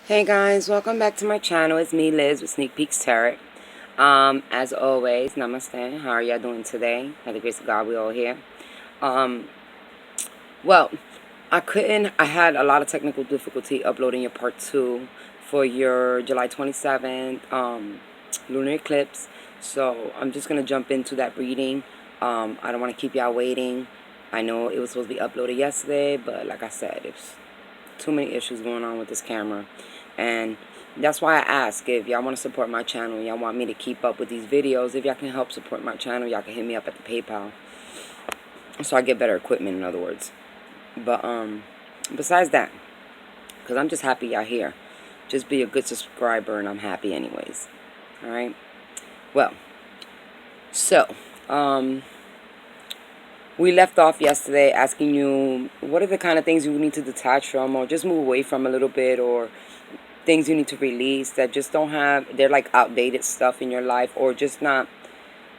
Hey guys, welcome back to my channel. It's me, Liz, with Sneak Peeks Tarot. As always, namaste. How are y'all doing today? By the grace of God, we all here. Um, well, I had a lot of technical difficulty uploading your part 2 for your July 27th lunar eclipse. So I'm just going to jump into that reading. I don't want to keep y'all waiting. I know it was supposed to be uploaded yesterday, but like I said, it's too many issues going on with this camera, and that's why I ask if y'all want to support my channel, y'all want me to keep up with these videos. If y'all can help support my channel, y'all can hit me up at the PayPal so I get better equipment, in other words. But besides that, because I'm just happy y'all here, just be a good subscriber and I'm happy anyways. All right, well, so we left off yesterday asking you what are the kind of things you need to detach from or just move away from a little bit, or things you need to release that just don't have, they're like outdated stuff in your life, or just not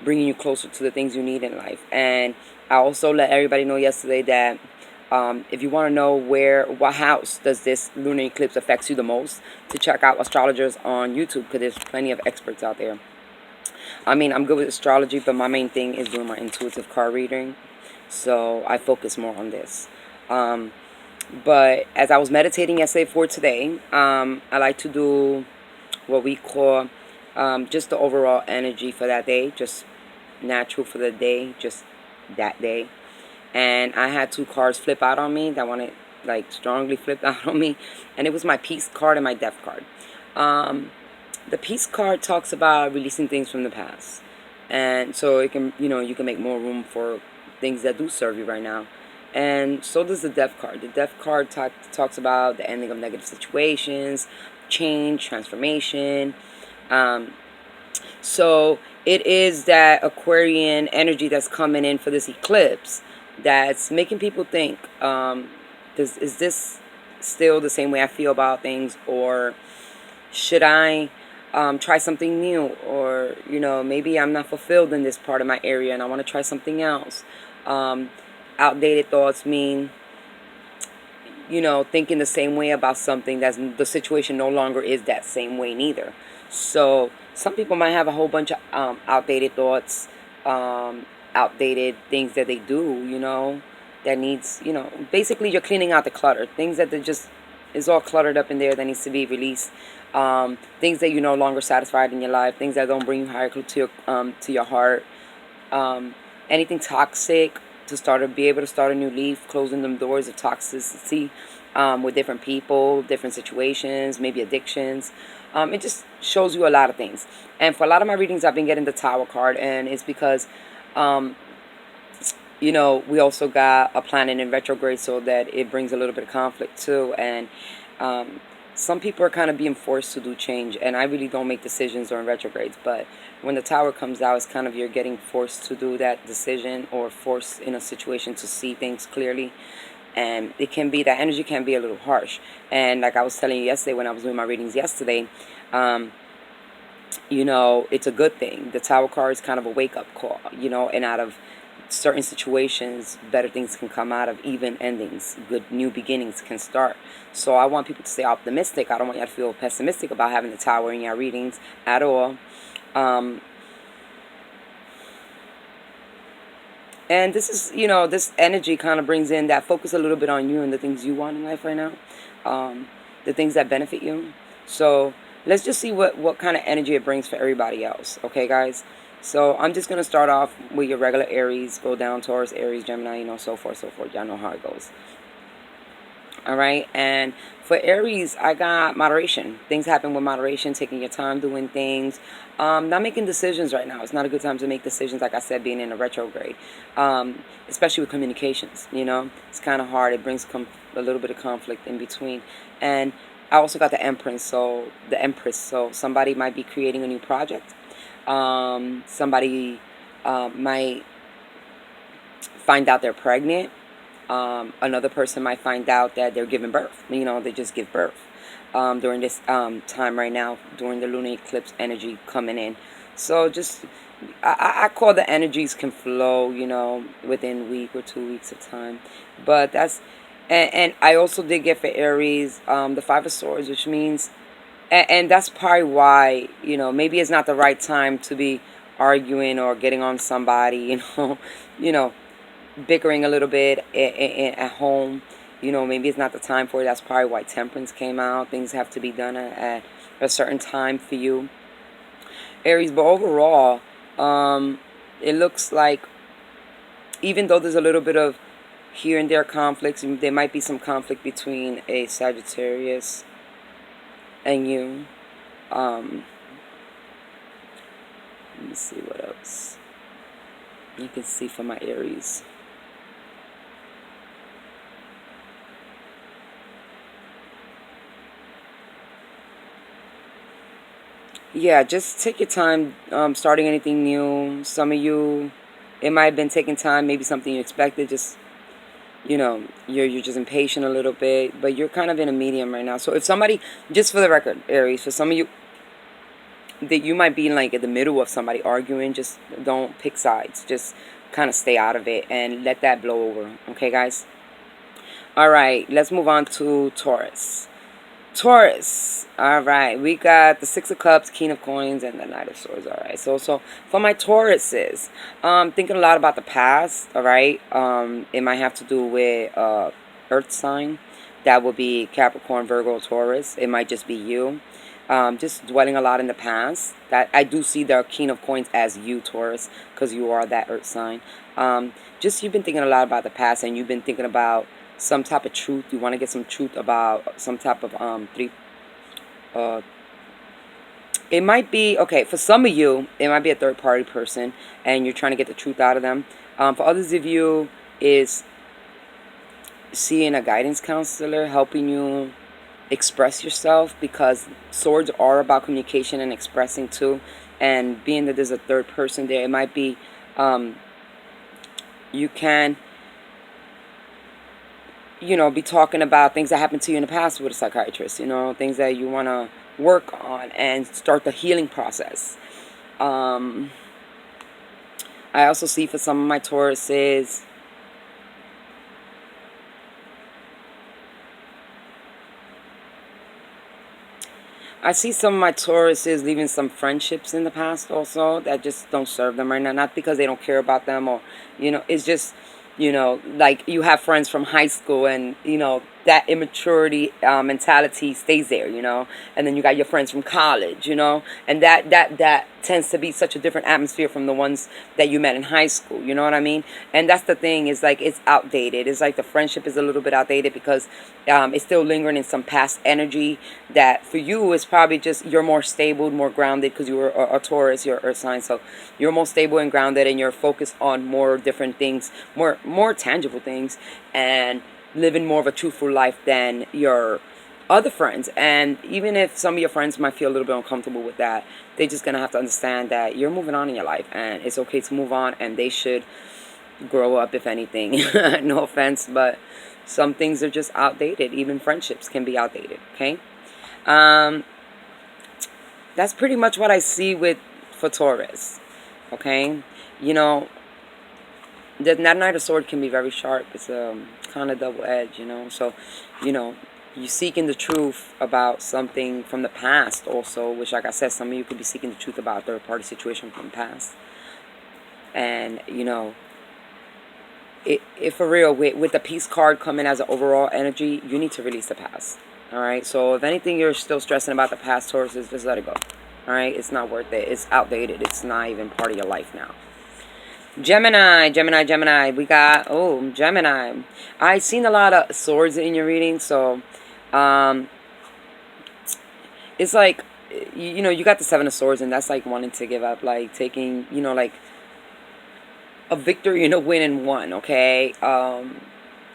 bringing you closer to the things you need in life. And I also let everybody know yesterday that if you want to know what house does this lunar eclipse affects you the most, to check out astrologers on YouTube, because there's plenty of experts out there. I mean, I'm good with astrology, but my main thing is doing my intuitive card reading, so I focus more on this. But as I was meditating yesterday for today, I like to do what we call just the overall energy for that day, just natural for the day, just that day. And I had two cards flip out on me that wanted, like, strongly flipped out on me, and it was my peace card and my death card. The peace card talks about releasing things from the past, and so it can, you can make more room for things that do serve you right now. And so does the death card. The death card talks about the ending of negative situations, change, transformation. So it is that Aquarian energy that's coming in for this eclipse that's making people think, is this still the same way I feel about things, or should I try something new, or maybe I'm not fulfilled in this part of my area and I want to try something else. Outdated thoughts mean thinking the same way about something that's, the situation no longer is that same way neither. So some people might have a whole bunch of outdated thoughts, outdated things that they do, that needs, basically you're cleaning out the clutter, things that just is all cluttered up in there that needs to be released. Things that you're no longer satisfied in your life, things that don't bring you higher to your heart. Anything toxic, to be able to start a new leaf, closing them doors of toxicity with different people, different situations, maybe addictions. It just shows you a lot of things. And for a lot of my readings, I've been getting the Tower card, and it's because we also got a planet in retrograde, so that it brings a little bit of conflict too. And some people are kind of being forced to do change, and I really don't make decisions during retrogrades, but when the Tower comes out, it's kind of you're getting forced to do that decision, or forced in a situation to see things clearly. And it can be, that energy can be a little harsh. And like I was telling you yesterday when I was doing my readings yesterday, it's a good thing. The Tower card is kind of a wake-up call, and out of certain situations, better things can come out of, even endings, good new beginnings can start. So I want people to stay optimistic. I don't want you to feel pessimistic about having the Tower in your readings at all. And this is, this energy kind of brings in that focus a little bit on you and the things you want in life right now, the things that benefit you. So let's just see what kind of energy it brings for everybody else. Okay, guys? So I'm just going to start off with your regular Aries, go down Taurus, Aries, Gemini, so forth, so forth. Y'all know how it goes. All right, and for Aries, I got moderation. Things happen with moderation, taking your time doing things, not making decisions right now. It's not a good time to make decisions, like I said, being in a retrograde, especially with communications. It's kind of hard. It brings a little bit of conflict in between. And I also got the Empress, so somebody might be creating a new project. Somebody might find out they're pregnant. Another person might find out that they're giving birth. They just give birth during this time right now, during the lunar eclipse energy coming in. So just, I call the energies can flow, within a week or 2 weeks of time. But that's, And I also did get for Aries the Five of Swords, which means, and that's probably why, maybe it's not the right time to be arguing or getting on somebody, you know, bickering a little bit at home. Maybe it's not the time for it. That's probably why Temperance came out. Things have to be done at a certain time for you, Aries. But overall, it looks like, even though there's a little bit of here and there conflicts, there might be some conflict between a Sagittarius and you. Let me see what else you can see for my Aries. Yeah, just take your time starting anything new. Some of you, it might have been taking time, maybe something you expected, just, you're just impatient a little bit, but you're kind of in a medium right now. So if somebody, just for the record, Aries, for some of you, that you might be like in the middle of somebody arguing, just don't pick sides. Just kind of stay out of it and let that blow over. Okay, guys? All right, let's move on to Taurus. Taurus. All right, we got the Six of Cups, King of Coins, and the Knight of Swords. All right, so for my Tauruses, thinking a lot about the past. All right, it might have to do with Earth sign. That would be Capricorn, Virgo, Taurus. It might just be you. Just dwelling a lot in the past. That I do see the King of Coins as you, Taurus, because you are that Earth sign. Just you've been thinking a lot about the past, and you've been thinking about some type of truth. You want to get some truth about some type of it might be, okay, for some of you it might be a third party person and you're trying to get the truth out of them. For others of you, is seeing a guidance counselor helping you express yourself, because swords are about communication and expressing too. And being that there's a third person there, it might be you can be talking about things that happened to you in the past with a psychiatrist, things that you want to work on and start the healing process. I also see for some of my Tauruses, I see some of my Tauruses leaving some friendships in the past also that just don't serve them right now. Not because they don't care about them, or, it's just, like you have friends from high school and, that immaturity mentality stays there, and then you got your friends from college, and that tends to be such a different atmosphere from the ones that you met in high school, you know what I mean? And that's the thing, is like it's outdated. It's like the friendship is a little bit outdated because it's still lingering in some past energy that for you is probably just you're more stable, more grounded, because you were a Taurus, you're Earth sign, so you're more stable and grounded, and you're focused on more different things, more tangible things, and living more of a truthful life than your other friends. And even if some of your friends might feel a little bit uncomfortable with that, they're just gonna have to understand that you're moving on in your life, and it's okay to move on, and they should grow up, if anything. No offense, but some things are just outdated. Even friendships can be outdated. Okay, that's pretty much what I see for Taurus. Okay, that Knight of Sword can be very sharp. It's kind of double edged, So, you seeking the truth about something from the past also, which, like I said, some of you could be seeking the truth about a third party situation from the past. And, if for real, with the Peace card coming as an overall energy, you need to release the past. All right. So if anything you're still stressing about the past, Tauruses, just let it go. All right. It's not worth it. It's outdated. It's not even part of your life now. Gemini. We got, Gemini. I've seen a lot of swords in your reading, so it's like, you got the Seven of Swords, and that's like wanting to give up, like taking, like a victory and a win in one, okay?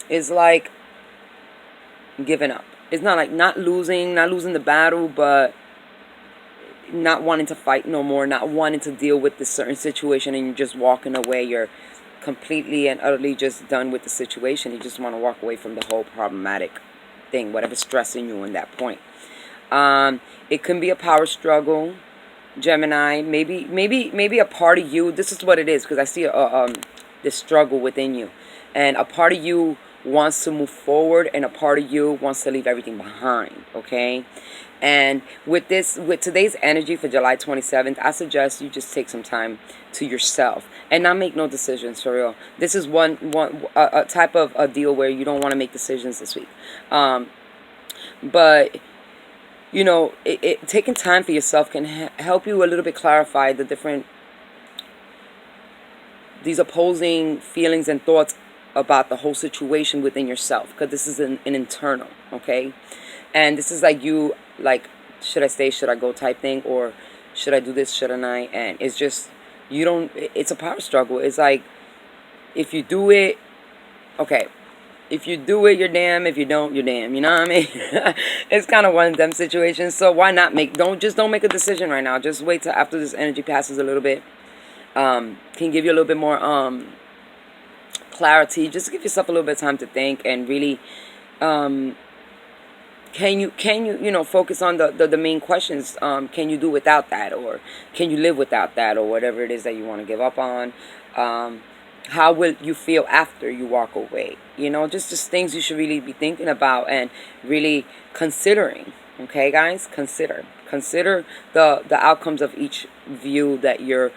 It's like giving up. It's not like not losing the battle, but not wanting to fight no more, not wanting to deal with this certain situation, and you're just walking away. You're completely and utterly just done with the situation. You just want to walk away from the whole problematic thing, whatever's stressing you in that point. It can be a power struggle, Gemini. Maybe a part of you, this is what it is, because I see this struggle within you, and a part of you wants to move forward, and a part of you wants to leave everything behind. Okay. And with today's energy for July 27th, I suggest you just take some time to yourself and not make no decisions, for real. This is a type of a deal where you don't want to make decisions this week. But you know, taking time for yourself can help you a little bit clarify these opposing feelings and thoughts about the whole situation within yourself, because this is an internal, okay? And this is like you, like, should I stay, should I go type thing, or should I do this, shouldn't I? And it's just, you don't, it's a power struggle. It's like, if you do it, okay, if you do it, you're damn. If you don't, you're damn. You know what I mean? It's kind of one of them situations. So why not don't make a decision right now. Just wait till after this energy passes a little bit. Can give you a little bit more clarity. Just give yourself a little bit of time to think and really can you focus on the main questions. Can you do without that, or can you live without that, or whatever it is that you want to give up on. How will you feel after you walk away? Just things you should really be thinking about and really considering. Okay, guys, consider the outcomes of each view that you're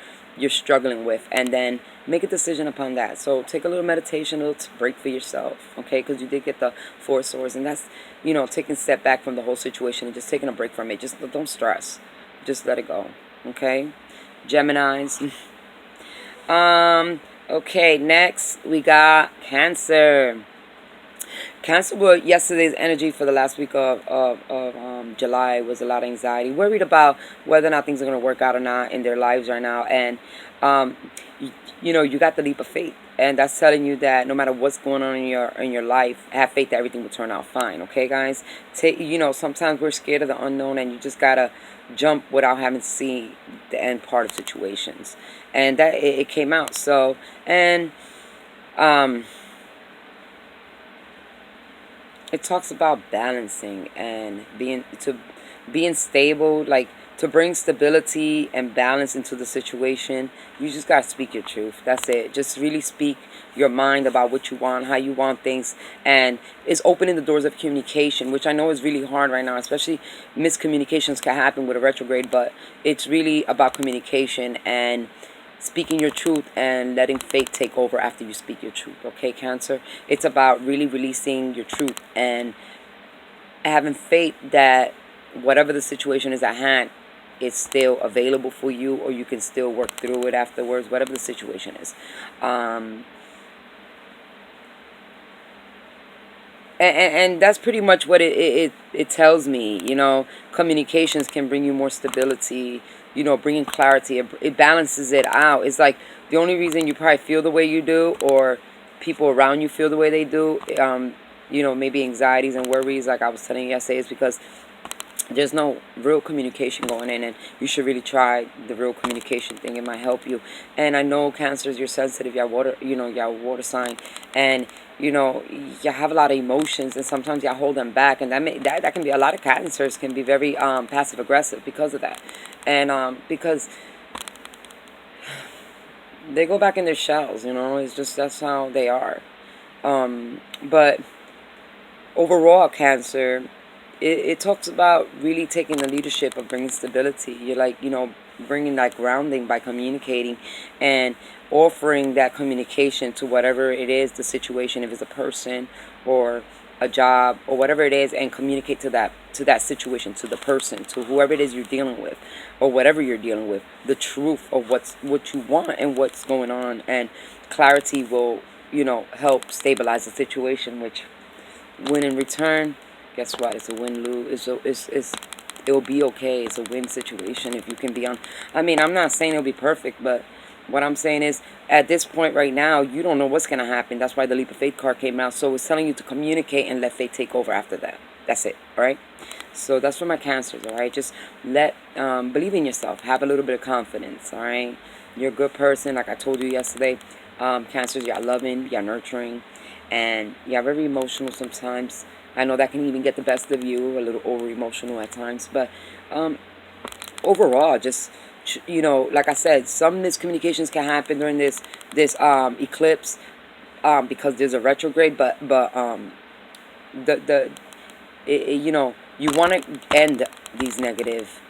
struggling with, and then make a decision upon that. So take a little meditation, a little break for yourself, okay? Because you did get the 4 swords, and that's taking a step back from the whole situation and just taking a break from it. Just don't stress, just let it go, okay? Geminis. Okay, next we got Cancer. Cancer, well, yesterday's energy for the last week of July was a lot of anxiety, worried about whether or not things are going to work out or not in their lives right now. And you got the leap of faith, and that's telling you that no matter what's going on in your life, have faith that everything will turn out fine. Okay, guys, sometimes we're scared of the unknown, and you just gotta jump without having to see the end part of situations. And that it came out. So, and it talks about balancing and being stable, like to bring stability and balance into the situation. You just gotta speak your truth. That's it. Just really speak your mind about what you want, how you want things, and it's opening the doors of communication, which I know is really hard right now. Especially miscommunications can happen with a retrograde, but it's really about communication and speaking your truth and letting fate take over after you speak your truth. Okay, Cancer? It's about really releasing your truth and having faith that whatever the situation is at hand, it's still available for you, or you can still work through it afterwards, whatever the situation is. And that's pretty much what it tells me. Communications can bring you more stability, bringing clarity. It balances it out. It's like the only reason you probably feel the way you do, or people around you feel the way they do, maybe anxieties and worries, like I was telling you yesterday, is because there's no real communication going in, and you should really try the real communication thing. It might help you. And I know Cancers, you're sensitive, y'all water sign, and you have a lot of emotions, and sometimes y'all hold them back, and that can be, a lot of Cancers can be very passive aggressive because of that, and because they go back in their shells. It's just, that's how they are. But overall, Cancer, it talks about really taking the leadership of bringing stability. You're like, bringing that grounding by communicating and offering that communication to whatever it is, the situation, if it's a person or a job or whatever it is, and communicate to that situation, to the person, to whoever it is you're dealing with, or whatever you're dealing with, the truth of what you want and what's going on. And clarity will, help stabilize the situation, which, when in return, guess what? It's a win-lose. It'll be okay. It's a win situation if you can be on. I mean, I'm not saying it'll be perfect, but what I'm saying is, at this point right now, you don't know what's going to happen. That's why the Leap of Faith card came out. So it's telling you to communicate and let fate take over after that. That's it, all right? So that's for my Cancers, all right? Just believe in yourself. Have a little bit of confidence, all right? You're a good person, like I told you yesterday. Cancers, y'all loving, y'all nurturing, and y'all very emotional sometimes. I know that can even get the best of you, a little over-emotional at times. But overall, just, like I said, some miscommunications can happen during this eclipse. because there's a retrograde, but the you know, you want to end these negative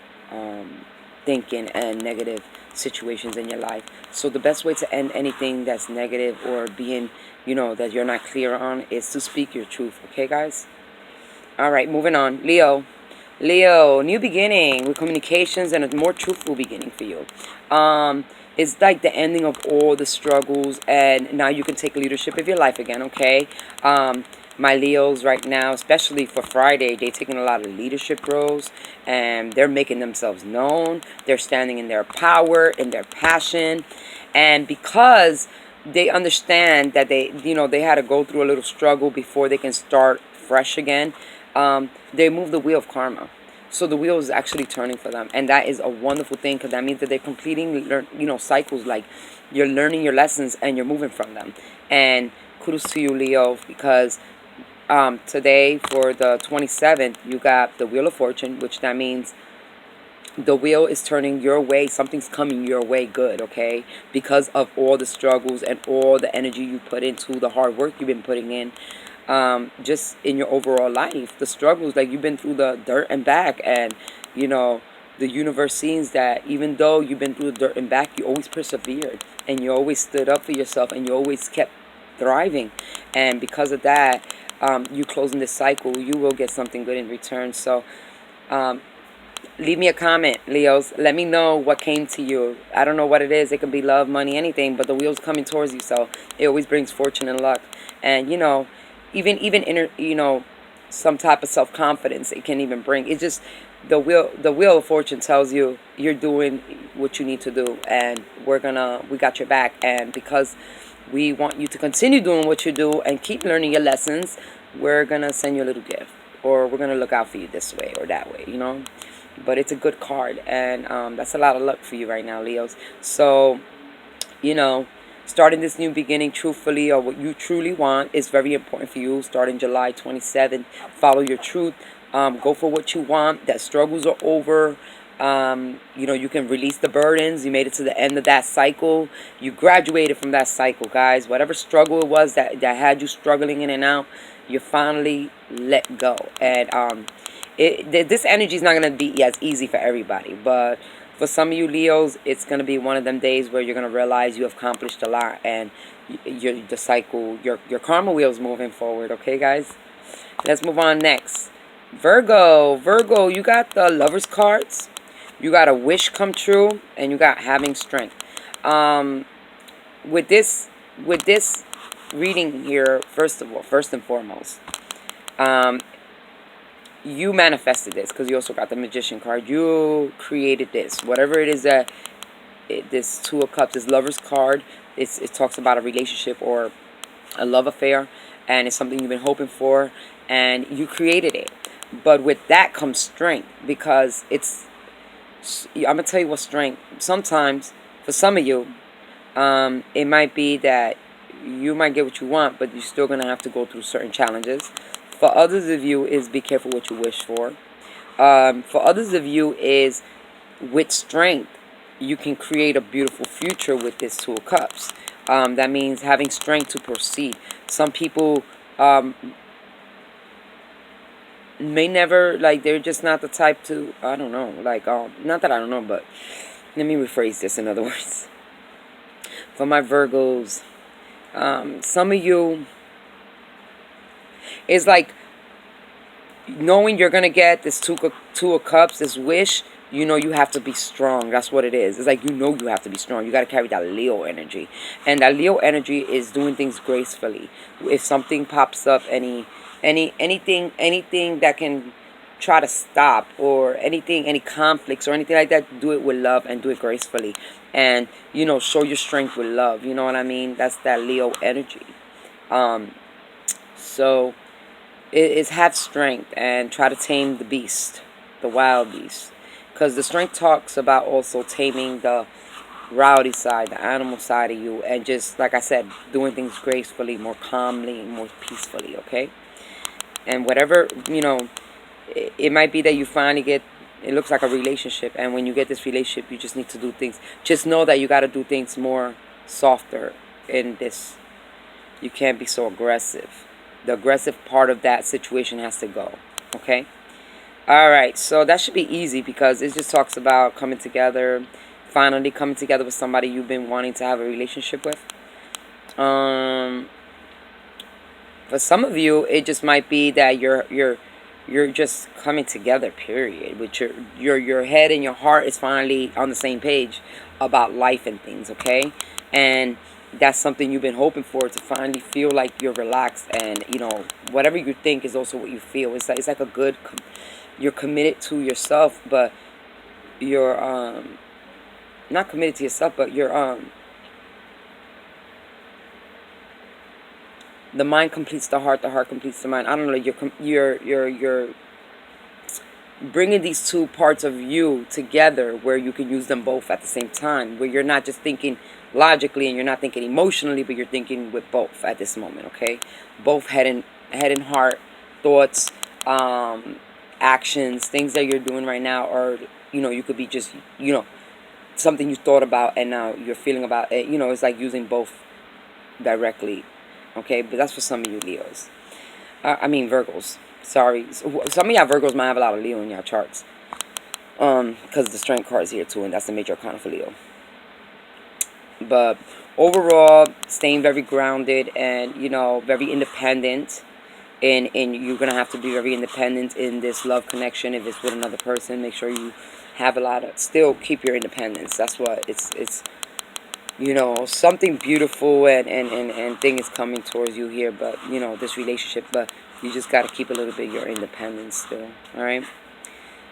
thinking and negative situations in your life. So the best way to end anything that's negative or being, you know, that you're not clear on is to speak your truth. Okay, guys? All right, moving on. Leo, new beginning with communications and a more truthful beginning for you. It's like the ending of all the struggles, and now you can take leadership of your life again, okay? My Leos right now, especially for Friday, they're taking a lot of leadership roles, and they're making themselves known. They're standing in their power, in their passion, and because they understand that they had to go through a little struggle before they can start fresh again. They move the wheel of karma. So the wheel is actually turning for them. And that is a wonderful thing, because that means that they're completing, cycles. Like, you're learning your lessons and you're moving from them. And kudos to you, Leo, because today for the 27th, you got the Wheel of Fortune, which that means the wheel is turning your way. Something's coming your way good, okay? Because of all the struggles and all the energy you put into the hard work you've been putting in. Just in your overall life, the struggles, like, you've been through the dirt and back, and the universe sees that even though you've been through the dirt and back, you always persevered, and you always stood up for yourself, and you always kept thriving. And because of that, you closing this cycle, you will get something good in return. So leave me a comment, Leos. Let me know what came to you. I don't know what it is. It could be love, money, anything, but the wheel's coming towards you, so it always brings fortune and luck. And even inner, some type of self-confidence it can even bring. It's just the wheel of fortune tells you you're doing what you need to do, and we got your back. And because we want you to continue doing what you do and keep learning your lessons, we're gonna send you a little gift, or we're gonna look out for you this way or that way, but it's a good card, and that's a lot of luck for you right now, Leos. So starting this new beginning truthfully, or what you truly want, is very important for you. Starting July 27th, follow your truth. Go for what you want. That struggles are over. You can release the burdens. You made it to the end of that cycle. You graduated from that cycle, guys. Whatever struggle it was that had you struggling in and out, you finally let go. And this energy is not going to be as easy for everybody, but for some of you Leos, it's going to be one of them days where you're going to realize you have accomplished a lot, and the cycle, your karma wheel is moving forward. Okay, guys? Let's move on next. Virgo, you got the Lovers cards. You got a wish come true, and you got having strength. With this reading here, first and foremost, you manifested this, because you also got the Magician card. You created this. Whatever it is that this Two of Cups, this Lover's card, it talks about a relationship or a love affair, and it's something you've been hoping for, and you created it. But with that comes strength, because I'm going to tell you what strength. Sometimes, for some of you, it might be that you might get what you want, but you're still going to have to go through certain challenges. For others of you is be careful what you wish for. For others of you is with strength, you can create a beautiful future with this Two of Cups. That means having strength to proceed. Some people may never, they're just not the type to, I don't know, not that I don't know, but let me rephrase this in other words. For my Virgos, some of you, it's like knowing you're going to get this two of Cups, this wish, you have to be strong. That's what it is. It's like you have to be strong. You got to carry that Leo energy. And that Leo energy is doing things gracefully. If something pops up, anything that can try to stop, or any conflicts or anything like that, do it with love and do it gracefully. And, show your strength with love. You know what I mean? That's that Leo energy. So is have strength and try to tame the beast, the wild beast. Because the strength talks about also taming the rowdy side, the animal side of you, and just, like I said, doing things gracefully, more calmly, more peacefully, okay? And whatever, it might be that you finally get, it looks like a relationship, and when you get this relationship, you just need to do things. Just know that you got to do things more softer in this You can't be so aggressive. The aggressive part of that situation has to go. Okay? Alright, so that should be easy because it just talks about coming together, finally coming together with somebody you've been wanting to have a relationship with. For some of you, it just might be that you're just coming together, period. With your head and your heart is finally on the same page about life and things, okay? And that's something you've been hoping for, to finally feel like you're relaxed, and you know, whatever you think is also what you feel. It's like a good, you're committed to yourself, but you're not committed to yourself, but you're the mind completes the heart completes the mind. I don't know, you're bringing these two parts of you together where you can use them both at the same time, where you're not just thinking logically and you're not thinking emotionally, but you're thinking with both at this moment, okay? Both head and heart, thoughts, actions, things that you're doing right now, or you know, you could be just, you know, something you thought about and now you're feeling about it. You know, it's like using both directly, okay? But that's for some of you Leos. I mean Virgos. Sorry, some of y'all Virgos might have a lot of Leo in y'all charts, because the strength card is here too, and that's the major arcana for Leo. But overall, staying very grounded and, you know, very independent. And you're gonna have to be very independent in this love connection. If it's with another person, make sure you have a lot of, still keep your independence. That's what it's you know, something beautiful and thing is coming towards you here, but you know, this relationship, but you just got to keep a little bit your independence still. All right,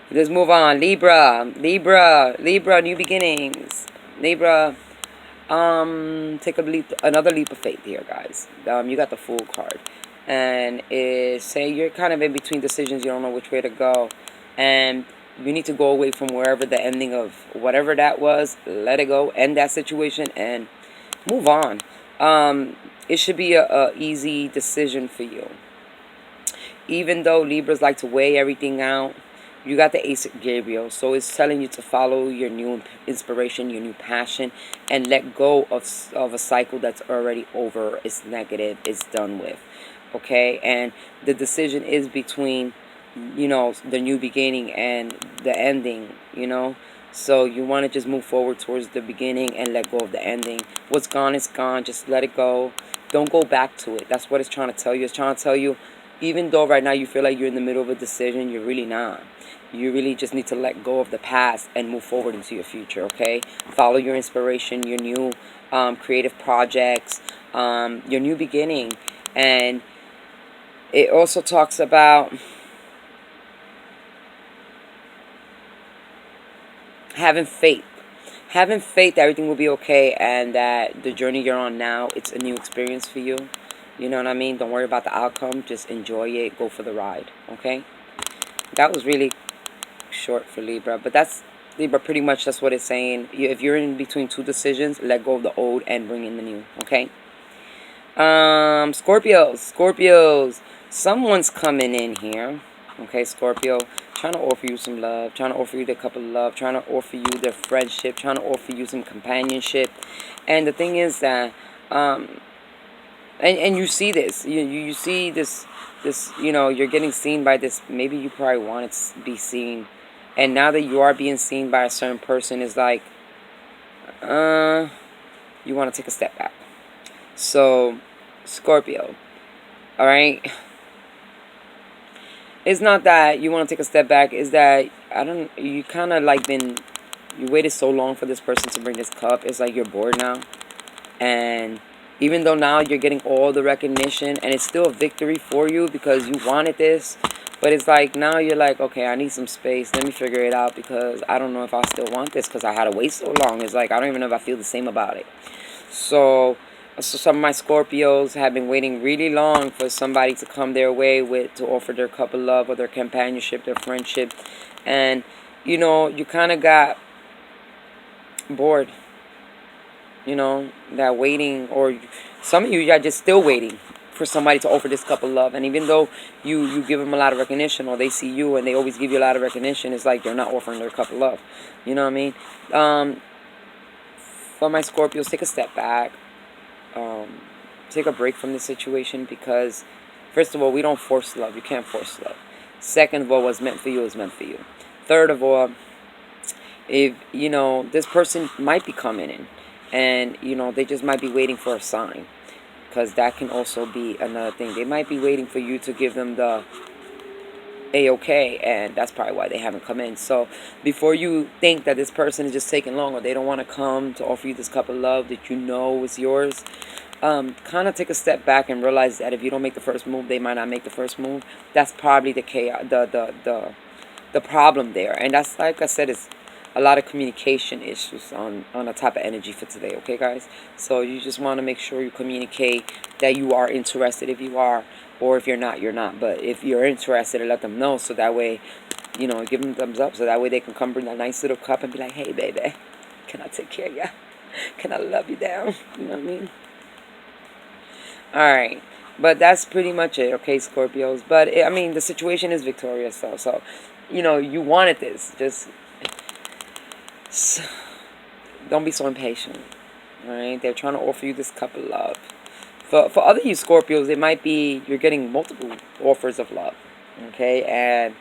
let's move on. Libra, new beginnings. Libra, take another leap of faith here, guys. You got the Fool card, and it's saying you're kind of in between decisions. You don't know which way to go, and you need to go away from wherever the ending of whatever that was. Let it go, end that situation, and move on. It should be a easy decision for you. Even though Libras like to weigh everything out, you got the Ace of Gabriel, so it's telling you to follow your new inspiration, your new passion, and let go of a cycle that's already over. It's negative. It's done with. Okay, and the decision is between, you know, the new beginning and the ending, you know. So you want to just move forward towards the beginning and let go of the ending. What's gone is gone. Just let it go. Don't go back to it. That's what it's trying to tell you. It's trying to tell you, even though right now you feel like you're in the middle of a decision, you're really not. You really just need to let go of the past and move forward into your future, okay? Follow your inspiration, your new creative projects, your new beginning. And it also talks about having faith that everything will be okay, and that the journey you're on now, it's a new experience for you. You know what I mean? Don't worry about the outcome. Just enjoy it. Go for the ride, okay? That was really short for Libra, but that's Libra, pretty much that's what it's saying. If you're in between two decisions, let go of the old and bring in the new, okay? Scorpios, someone's coming in here, okay? Scorpio, trying to offer you some love, trying to offer you the cup of love, trying to offer you their friendship, trying to offer you some companionship. And the thing is that and you see this, you see this, you know, you're getting seen by this, maybe you probably want to be seen, and now that you are being seen by a certain person, it's like you want to take a step back. So Scorpio, all right, it's not that you want to take a step back, is that you kind of like you waited so long for this person to bring this cup. It's like you're bored now, and even though now you're getting all the recognition, and it's still a victory for you because you wanted this, but it's like now you're like, okay, I need some space. Let me figure it out, because I don't know if I still want this because I had to wait so long. It's like I don't even know if I feel the same about it. So some of my Scorpios have been waiting really long for somebody to come their way to offer their cup of love or their companionship, their friendship. And, you know, you kind of got bored. You know, that waiting, or some of you are just still waiting for somebody to offer this cup of love. And even though you give them a lot of recognition, or they see you and they always give you a lot of recognition, it's like they're not offering their cup of love. You know what I mean? For my Scorpios, take a step back. take a break from the situation, because first of all, we don't force love. You can't force love. Second of all, what's meant for you is meant for you. Third of all, if you know, this person might be coming in, and you know, they just might be waiting for a sign, because that can also be another thing. They might be waiting for you to give them the a-okay, and that's probably why they haven't come in. So before you think that this person is just taking long, or they don't want to come to offer you this cup of love that you know is yours, kind of take a step back and realize that if you don't make the first move, they might not make the first move. That's probably the chaos, the problem there. And that's, like I said, it's a lot of communication issues on a type of energy for today, okay, guys? So you just want to make sure you communicate that you are interested. If you are, or if you're not, you're not. But if you're interested, let them know, so that way, you know, give them thumbs up, so that way they can come bring that nice little cup and be like, hey, baby, can I take care of you? Can I love you down? You know what I mean? Alright. But that's pretty much it, okay, Scorpios? But, I mean, the situation is victorious, though. So, you know, you wanted this. Just don't be so impatient. Alright? They're trying to offer you this cup of love. For other you Scorpios, it might be you're getting multiple offers of love. Okay? And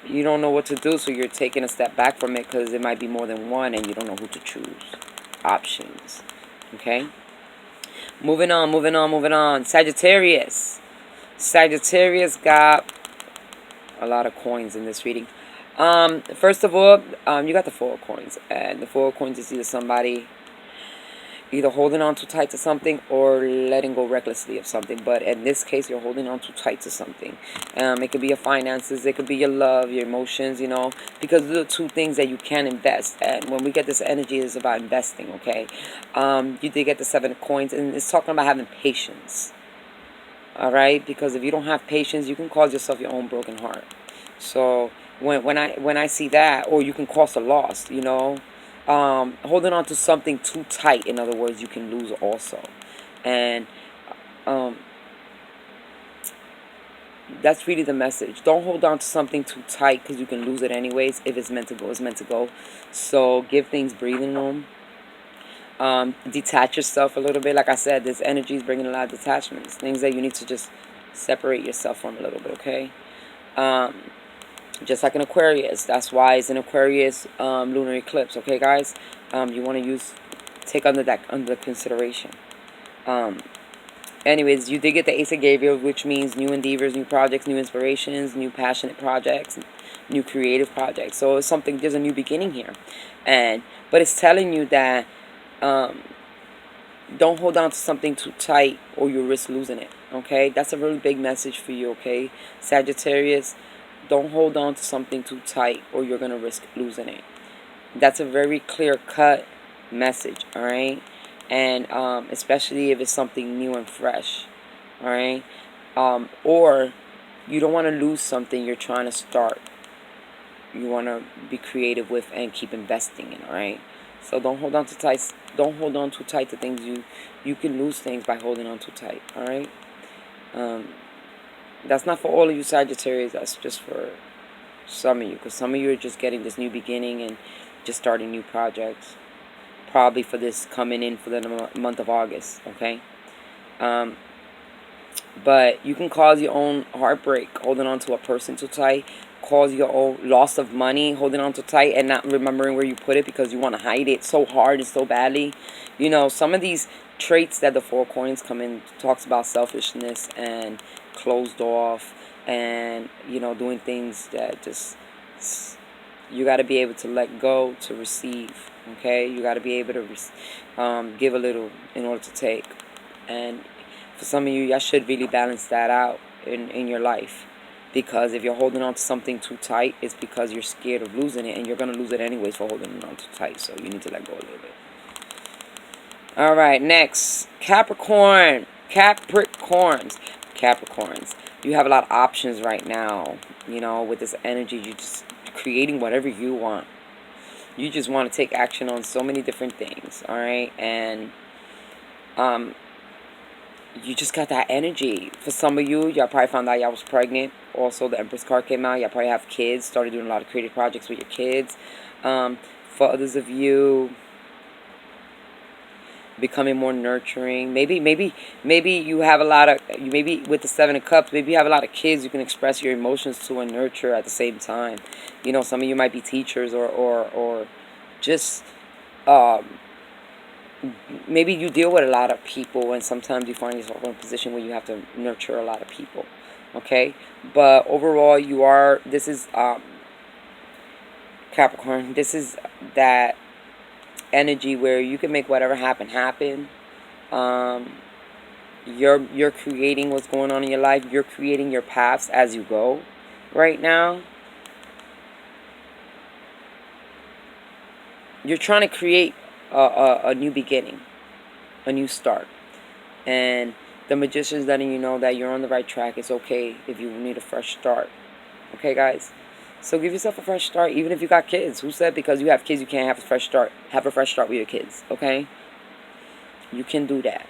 you don't know what to do, so you're taking a step back from it, because it might be more than one and you don't know who to choose. Options. Okay? Moving on, moving on, moving on. Sagittarius. Sagittarius got a lot of coins in this reading. First of all, you got the Four of Coins. And the Four of Coins is either somebody either holding on too tight to something or letting go recklessly of something. But in this case, you're holding on too tight to something. It could be your finances, it could be your love, your emotions, you know, because those are two things that you can invest. And when we get this energy, it's about investing, okay? You did get the Seven of Coins, and it's talking about having patience. All right? Because if you don't have patience, you can cause yourself your own broken heart. So when I see that, or you can cause a loss, you know, holding on to something too tight, in other words, you can lose also. And that's really the message. Don't hold on to something too tight, because you can lose it anyways. If it's meant to go, it's meant to go. So give things breathing room. Detach yourself a little bit. Like I said, this energy is bringing a lot of detachments, things that you need to just separate yourself from a little bit, okay? Just like an Aquarius. That's why it's an Aquarius lunar eclipse, okay, guys? You want to take under consideration. Anyways, you did get the Ace of Gabriel, which means new endeavors, new projects, new inspirations, new passionate projects, new creative projects. So it's something, there's a new beginning here. But it's telling you that don't hold on to something too tight, or you risk losing it, okay? That's a really big message for you, okay? Sagittarius, don't hold on to something too tight, or you're going to risk losing it. That's a very clear-cut message, all right? And especially if it's something new and fresh, all right? Or you don't want to lose something you're trying to start. You want to be creative with and keep investing in, all right? So don't hold on too tight. Don't hold on too tight to things. You can lose things by holding on too tight, all right? That's not for all of you Sagittarius. That's just for some of you, because some of you are just getting this new beginning and just starting new projects. Probably for this coming in for the month of August, okay? But you can cause your own heartbreak holding on to a person too tight. Cause your own loss of money holding on too tight and not remembering where you put it, because you want to hide it so hard and so badly. You know, some of these traits that the Four Coins come in talks about selfishness and closed off, and you know, doing things that just, you got to be able to let go to receive, okay? You got to be able to give a little in order to take. And for some of you, y'all should really balance that out in your life. Because if you're holding on to something too tight, it's because you're scared of losing it, and you're going to lose it anyways for holding on too tight. So you need to let go a little bit. All right, next, Capricorn. Capricorns. You have a lot of options right now. You know, with this energy, you're just creating whatever you want. You just want to take action on so many different things, all right? And you just got that energy. For some of you, y'all probably found out y'all was pregnant. Also, the Empress card came out. Y'all probably have kids. Started doing a lot of creative projects with your kids. For others of you, becoming more nurturing. Maybe you have a lot of, maybe with the Seven of Cups, maybe you have a lot of kids you can express your emotions to and nurture at the same time. You know, some of you might be teachers, or just maybe you deal with a lot of people, and sometimes you find yourself in a position where you have to nurture a lot of people. Okay, but overall, this is Capricorn. This is that energy where you can make whatever happen. Um, you're creating what's going on in your life. You're creating your paths as you go right now. You're trying to create a new beginning, a new start. And the Magician's letting you know that you're on the right track. It's okay if you need a fresh start. Okay, guys? So give yourself a fresh start, even if you got kids. Who said because you have kids you can't have a fresh start? Have a fresh start with your kids, okay? You can do that.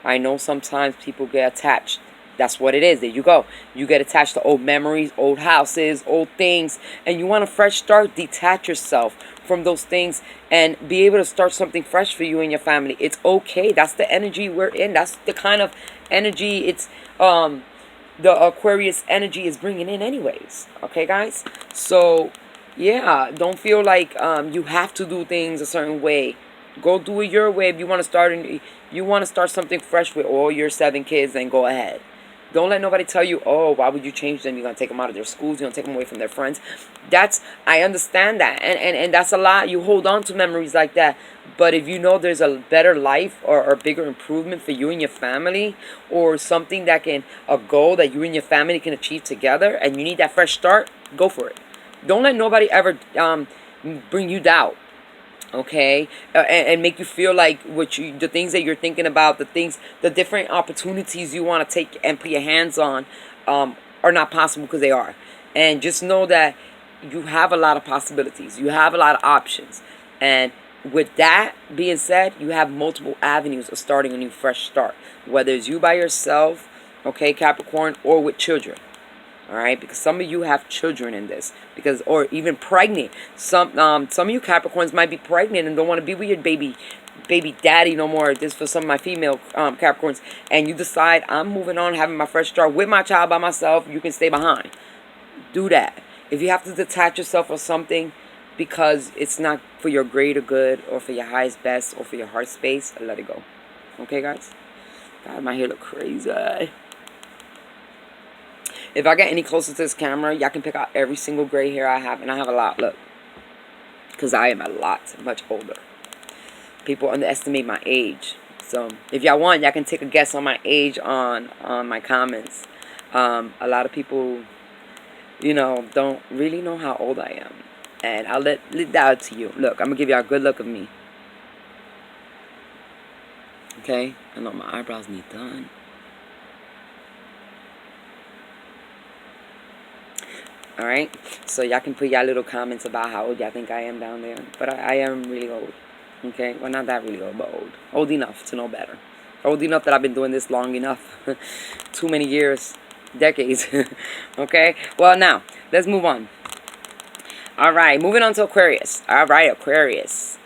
I know sometimes people get attached. That's what it is. There you go. You get attached to old memories, old houses, old things, and you want a fresh start. Detach yourself from those things and be able to start something fresh for you and your family. It's okay. That's the energy we're in. That's the kind of energy the Aquarius energy is bringing in anyways. Okay, guys? So, yeah, don't feel like you have to do things a certain way. Go do it your way. If you want to start something fresh with all your 7 kids, then go ahead. Don't let nobody tell you, oh, why would you change them? You're going to take them out of their schools. You're going to take them away from their friends. I understand that. And that's a lot. You hold on to memories like that. But if you know there's a better life or bigger improvement for you and your family, or something a goal that you and your family can achieve together, and you need that fresh start, go for it. Don't let nobody ever bring you doubt. Okay, and make you feel like the things that you're thinking about, the different opportunities you want to take and put your hands on, are not possible, because they are. And just know that you have a lot of possibilities. You have a lot of options. And with that being said, you have multiple avenues of starting a new fresh start. Whether it's you by yourself, okay, Capricorn, or with children. All right, because some of you have children in this, or even pregnant. Some of you Capricorns might be pregnant and don't want to be with your baby daddy no more. This for some of my female Capricorns, and you decide, I'm moving on, having my fresh start with my child by myself. You can stay behind. Do that. If you have to detach yourself from something because it's not for your greater good or for your highest best or for your heart space, let it go. Okay, guys? God, my hair look crazy. If I get any closer to this camera, y'all can pick out every single gray hair I have. And I have a lot, look. Because I am much older. People underestimate my age. So, if y'all want, y'all can take a guess on my age on my comments. A lot of people, don't really know how old I am. And I'll let that out to you. Look, I'm going to give y'all a good look of me. Okay? I know my eyebrows need done. Alright, so y'all can put y'all little comments about how old y'all think I am down there. But I am really old. Okay, well, not that really old, but old. Old enough to know better. Old enough that I've been doing this long enough. Too many years. Decades. Okay, well, now, let's move on. Alright, moving on to Aquarius. Alright, Aquarius.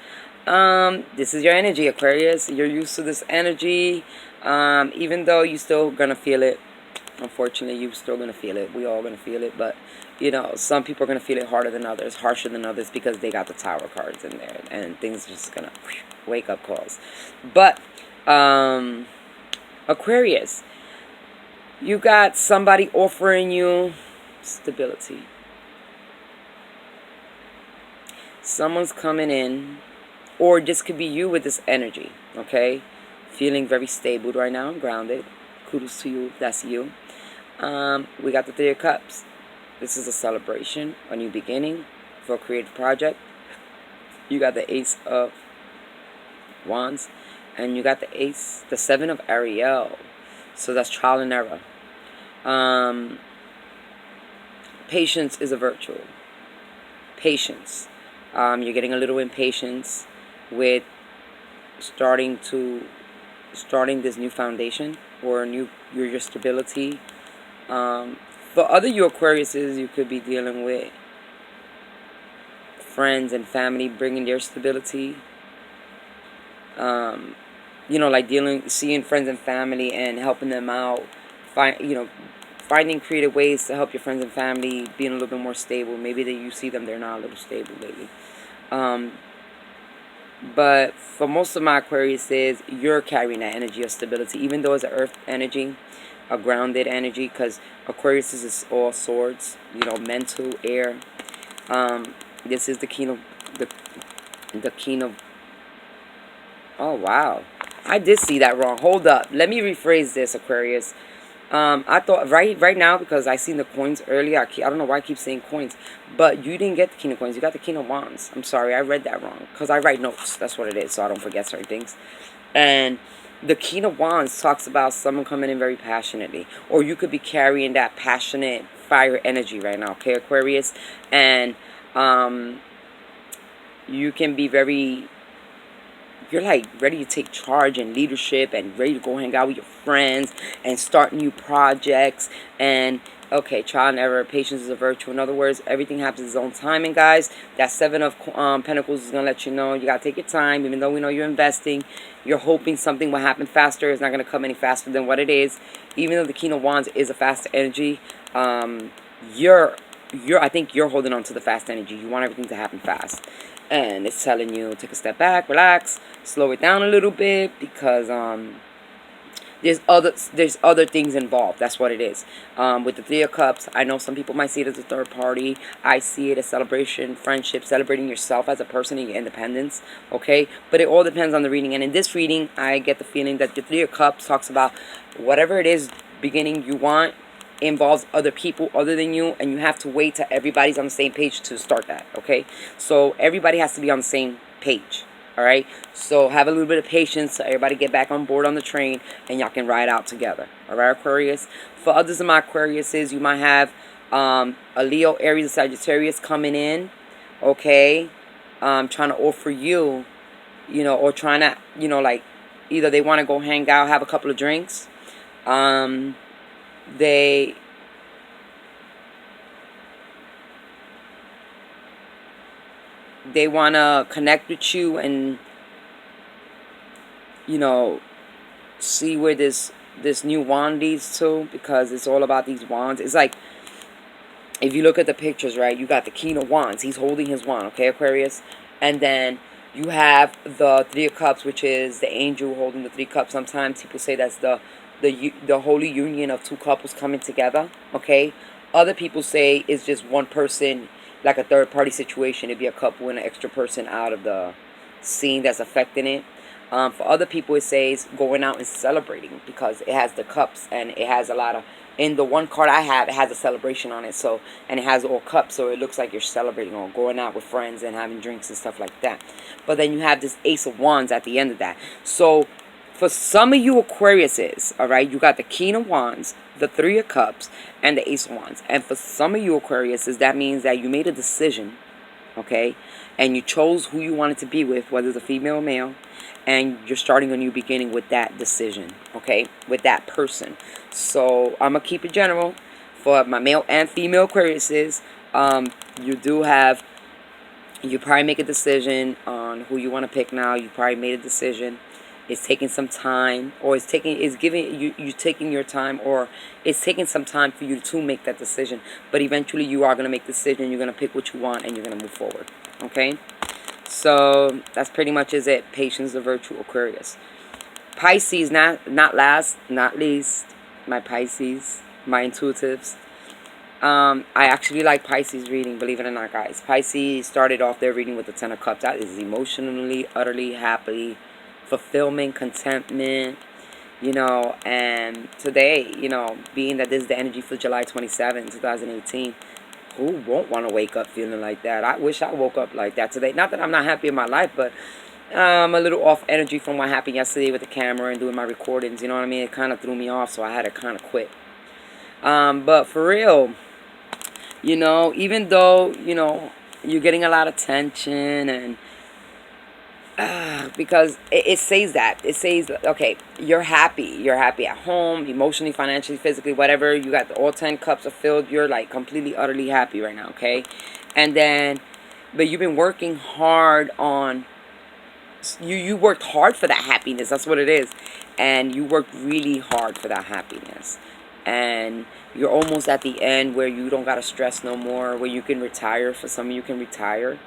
This is your energy, Aquarius. You're used to this energy. Even though you're still gonna feel it. Unfortunately, you're still gonna feel it. We all gonna feel it, but some people are going to feel it harder than others, harsher than others, because they got the Tower cards in there, and things are just going to wake up calls. But, Aquarius, you got somebody offering you stability. Someone's coming in, or this could be you with this energy, okay? Feeling very stable right now, grounded. Kudos to you if that's you. We got the 3 of Cups. This is a celebration, a new beginning for a creative project. You got the Ace of Wands, and you got the 7 of Ariel. So that's trial and error. Patience is a virtue. Patience. You're getting a little impatience with starting this new foundation, or your stability. For other you Aquariuses, you could be dealing with friends and family bringing their stability. like seeing friends and family and helping them out, finding creative ways to help your friends and family being a little bit more stable. Maybe that you see them, they're not a little stable lately. Um, but for most of my Aquariuses, you're carrying that energy of stability, even though it's an earth energy, a grounded energy, because Aquarius is all swords, mental, air. This is the king of the king of. Oh wow, I did see that wrong. Hold up, let me rephrase this, Aquarius. I thought right now, because I seen the coins earlier. I don't know why I keep saying coins, but you didn't get the king of coins. You got the king of wands. I'm sorry, I read that wrong because I write notes. That's what it is, so I don't forget certain things. And the king of wands talks about someone coming in very passionately, or you could be carrying that passionate fire energy right now. Okay, Aquarius, and you can be very. You're like ready to take charge and leadership and ready to go hang out with your friends and start new projects. And okay, trial and error, patience is a virtue. In other words, everything happens in its own timing, guys. That seven of pentacles is going to let you know you got to take your time. Even though we know you're investing, you're hoping something will happen faster. It's not going to come any faster than what it is. Even though the king of wands is a fast energy, you're I think you're holding on to the fast energy. You want everything to happen fast. And it's telling you take a step back, relax, slow it down a little bit, because there's other things involved. That's what it is. With the Three of Cups, I know some people might see it as a third party. I see it as celebration, friendship, celebrating yourself as a person and your independence. Okay, but it all depends on the reading. And in this reading, I get the feeling that the Three of Cups talks about whatever it is beginning you want involves other people other than you, and you have to wait till everybody's on the same page to start that. Okay, so everybody has to be on the same page. All right, so have a little bit of patience so everybody get back on board on the train and y'all can ride out together. All right, Aquarius. For others of my Aquariuses, you might have a Leo, Aries, or Sagittarius coming in. Okay, trying to offer you, or trying to, like, either they want to go hang out, have a couple of drinks. They want to connect with you and see where this new wand leads to, because it's all about these wands. It's like, if you look at the pictures, right, you got the king of wands, he's holding his wand, okay, Aquarius, and then you have the Three of Cups, which is the angel holding the three cups. Sometimes people say that's the holy union of two couples coming together. Okay, other people say it's just one person, like a third party situation. It'd be a couple and an extra person out of the scene that's affecting it. For other people, it says going out and celebrating, because it has the cups and it has a lot of. In the one card I have, it has a celebration on it, so, and it has all cups, so it looks like you're celebrating or going out with friends and having drinks and stuff like that. But then you have this Ace of Wands at the end of that. So for some of you Aquariuses, all right, you got the King of Wands, the Three of Cups, and the Ace of Wands. And for some of you Aquariuses, that means that you made a decision, okay, and you chose who you wanted to be with, whether it's a female or male, and you're starting a new beginning with that decision, okay, with that person. So I'm gonna keep it general for my male and female Aquariuses. You probably make a decision on who you want to pick now. You probably made a decision. It's taking some time, or it's giving you taking your time, or it's taking some time for you to make that decision. But eventually you are gonna make the decision. You're gonna pick what you want and you're gonna move forward. Okay? So that's pretty much is it. Patience, the virtue, Aquarius. Pisces, not last, not least, my Pisces, my intuitives. I actually like Pisces reading, believe it or not, guys. Pisces started off their reading with the Ten of Cups. That is emotionally, utterly happy, fulfillment, contentment, and today, being that this is the energy for July 27, 2018, who won't want to wake up feeling like that? I wish I woke up like that today. Not that I'm not happy in my life, but I'm a little off energy from what happened yesterday with the camera and doing my recordings. You know what I mean? It kind of threw me off, so I had to kind of quit. But for real, even though, you're getting a lot of tension and because it says that. It says, okay, you're happy. You're happy at home, emotionally, financially, physically, whatever. You got all 10 cups are filled. You're like completely, utterly happy right now, okay? And then, but you've been working hard on You worked hard for that happiness. That's what it is. And you worked really hard for that happiness. And you're almost at the end where you don't gotta stress no more, where you can retire. For some of you can retire.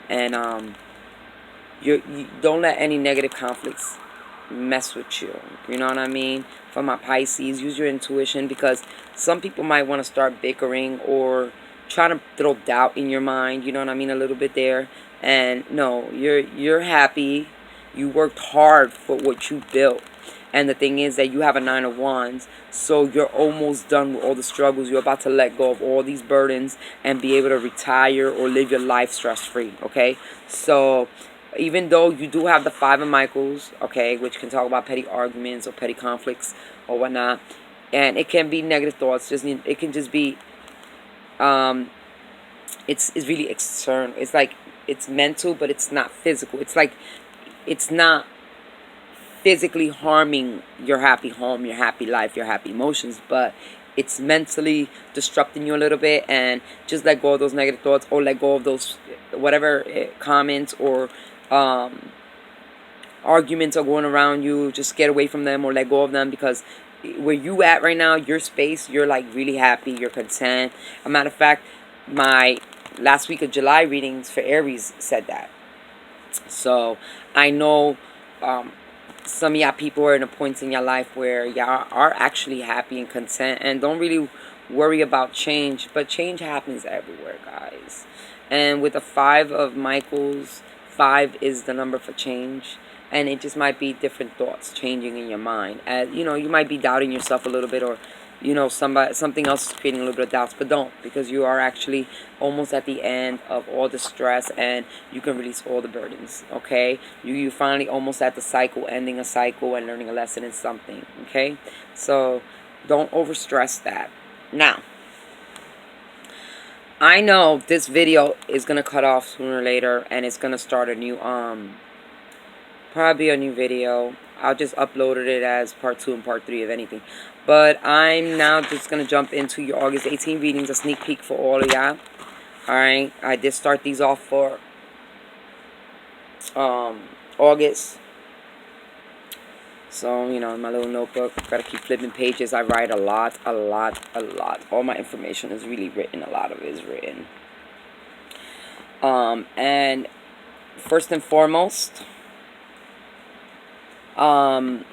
And you don't let any negative conflicts mess with you. You know what I mean? For my Pisces, use your intuition, because some people might want to start bickering or trying to throw doubt in your mind. You know what I mean? A little bit there. And no, you're happy. You worked hard for what you built. And the thing is that you have a 9 of Wands, so you're almost done with all the struggles. You're about to let go of all these burdens and be able to retire or live your life stress-free, okay? So even though you do have the 5 of Michaels, okay, which can talk about petty arguments or petty conflicts or whatnot, and it can be negative thoughts. It can just be, it's really external. It's like it's mental, but it's not physical. It's like it's not physically harming your happy home, your happy life, your happy emotions, but it's mentally disrupting you a little bit. And just let go of those negative thoughts, or let go of those whatever comments or arguments are going around you. Just get away from them or let go of them, because where you at right now, your space, you're like really happy, you're content. As a matter of fact, my last week of July readings for Aries said that. So I know some of y'all people are in a point in your life where y'all are actually happy and content and don't really worry about change. But change happens everywhere, guys. And with the 5 of Michaels, 5 is the number for change. And it just might be different thoughts changing in your mind. You know, you might be doubting yourself a little bit, or you know, something else is creating a little bit of doubts, but don't, because you are actually almost at the end of all the stress, and you can release all the burdens, okay? You finally almost at the cycle, ending a cycle and learning a lesson in something, okay? So don't overstress that. Now, I know this video is going to cut off sooner or later, and it's going to start a new, probably a new video. I'll just upload it as part 2 and part 3 of anything. But I'm now just going to jump into your August 18 readings, a sneak peek for all of y'all. Alright, I did start these off for August. So, you know, in my little notebook, gotta keep flipping pages. I write a lot. All my information is really written. A lot of it is written. And first and foremost, what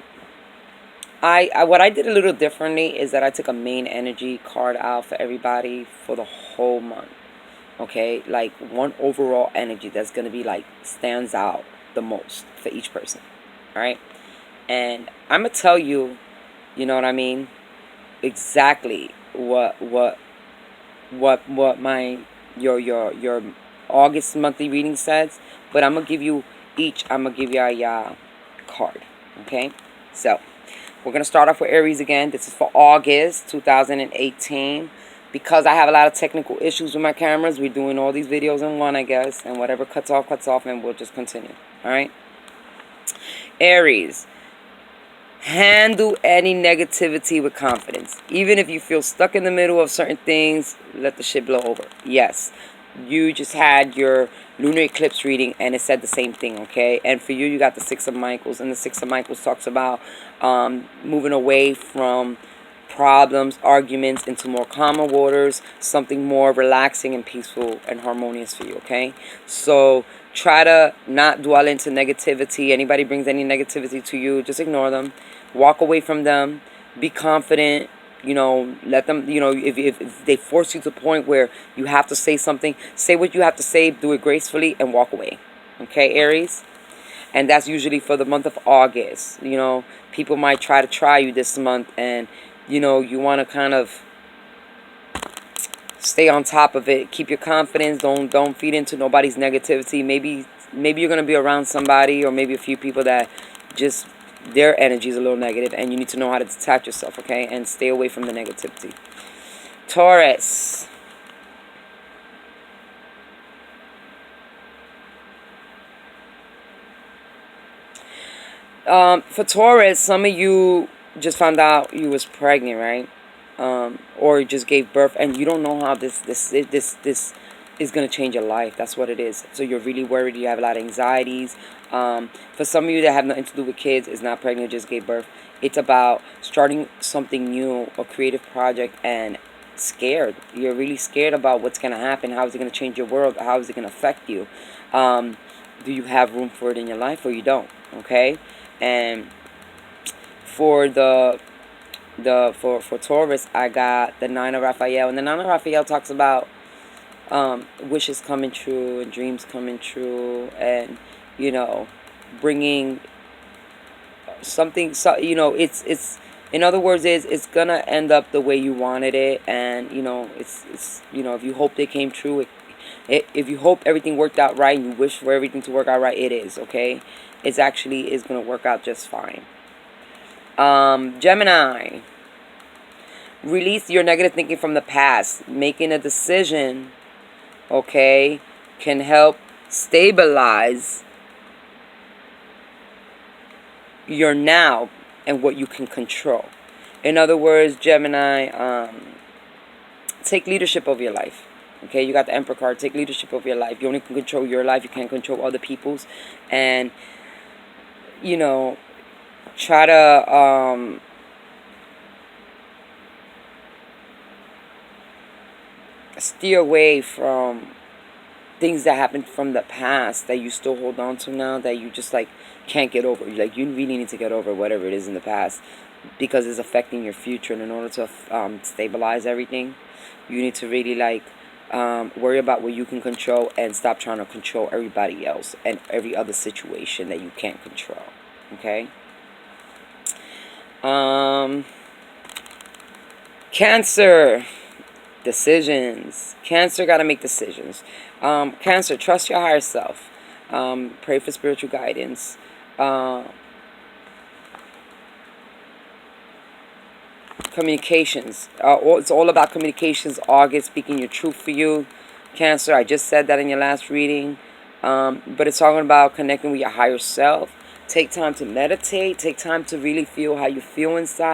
I did a little differently is that I took a main energy card out for everybody for the whole month. Okay, like one overall energy that's gonna be like stands out the most for each person. All right, and I'm gonna tell you, you know what I mean, exactly what my your August monthly reading says. But I'm gonna give you each. I'm gonna give you a card. Okay, so we're going to start off with Aries again. This is for August 2018. Because I have a lot of technical issues with my cameras, we're doing all these videos in one, I guess. And whatever cuts off, and we'll just continue. Alright? Aries. Handle any negativity with confidence. Even if you feel stuck in the middle of certain things, let the shit blow over. Yes. You just had your lunar eclipse reading, and it said the same thing, okay? And for you, you got the 6 of Michaels, and the 6 of Michaels talks about moving away from problems, arguments, into more calmer waters, something more relaxing and peaceful and harmonious for you, okay? So try to not dwell into negativity. Anybody brings any negativity to you, just ignore them. Walk away from them. Be confident. You know, let them, you know, if they force you to the point where you have to say something, say what you have to say, do it gracefully, and walk away. Okay, Aries? And that's usually for the month of August. You know, people might try you this month, and, you know, you want to kind of stay on top of it. Keep your confidence. Don't feed into nobody's negativity. Maybe you're going to be around somebody, or maybe a few people that just their energy is a little negative, and you need to know how to detach yourself, okay? And stay away from the negativity. Taurus. For Taurus, some of you just found out you was pregnant, right? Or just gave birth, and you don't know how this is going to change your life. That's what it is. So you're really worried. You have a lot of anxieties. For some of you that have nothing to do with kids, is not pregnant, just gave birth. It's about starting something new, a creative project, and scared. You're really scared about what's going to happen. How is it going to change your world? How is it going to affect you? Do you have room for it in your life, or you don't? Okay. And for for Taurus, I got the Nine of Raphael, and the Nine of Raphael talks about wishes coming true and dreams coming true, and bringing something. So it's in other words, it's gonna end up the way you wanted it, and it's if you hope they came true, if you hope everything worked out right and you wish for everything to work out right, it is okay. It's actually is gonna work out just fine. Gemini, release your negative thinking from the past. Making a decision, okay, can help stabilize your now and what you can control. In other words, Gemini, take leadership of your life. Okay, you got the Emperor card. Take leadership of your life. You only can control your life. You can't control other people's. And try to steer away from things that happened from the past that you still hold on to now, that you just can't get over. Like, you really need to get over whatever it is in the past, because it's affecting your future. And in order to stabilize everything, you need to really worry about what you can control and stop trying to control everybody else and every other situation that you can't control. Okay. Cancer, decisions. Cancer got to make decisions. Cancer, trust your higher self. Pray for spiritual guidance. Communications. It's all about communications. August, speaking your truth for you. Cancer, I just said that in your last reading. But it's talking about connecting with your higher self. Take time to meditate. Take time to really feel how you feel inside.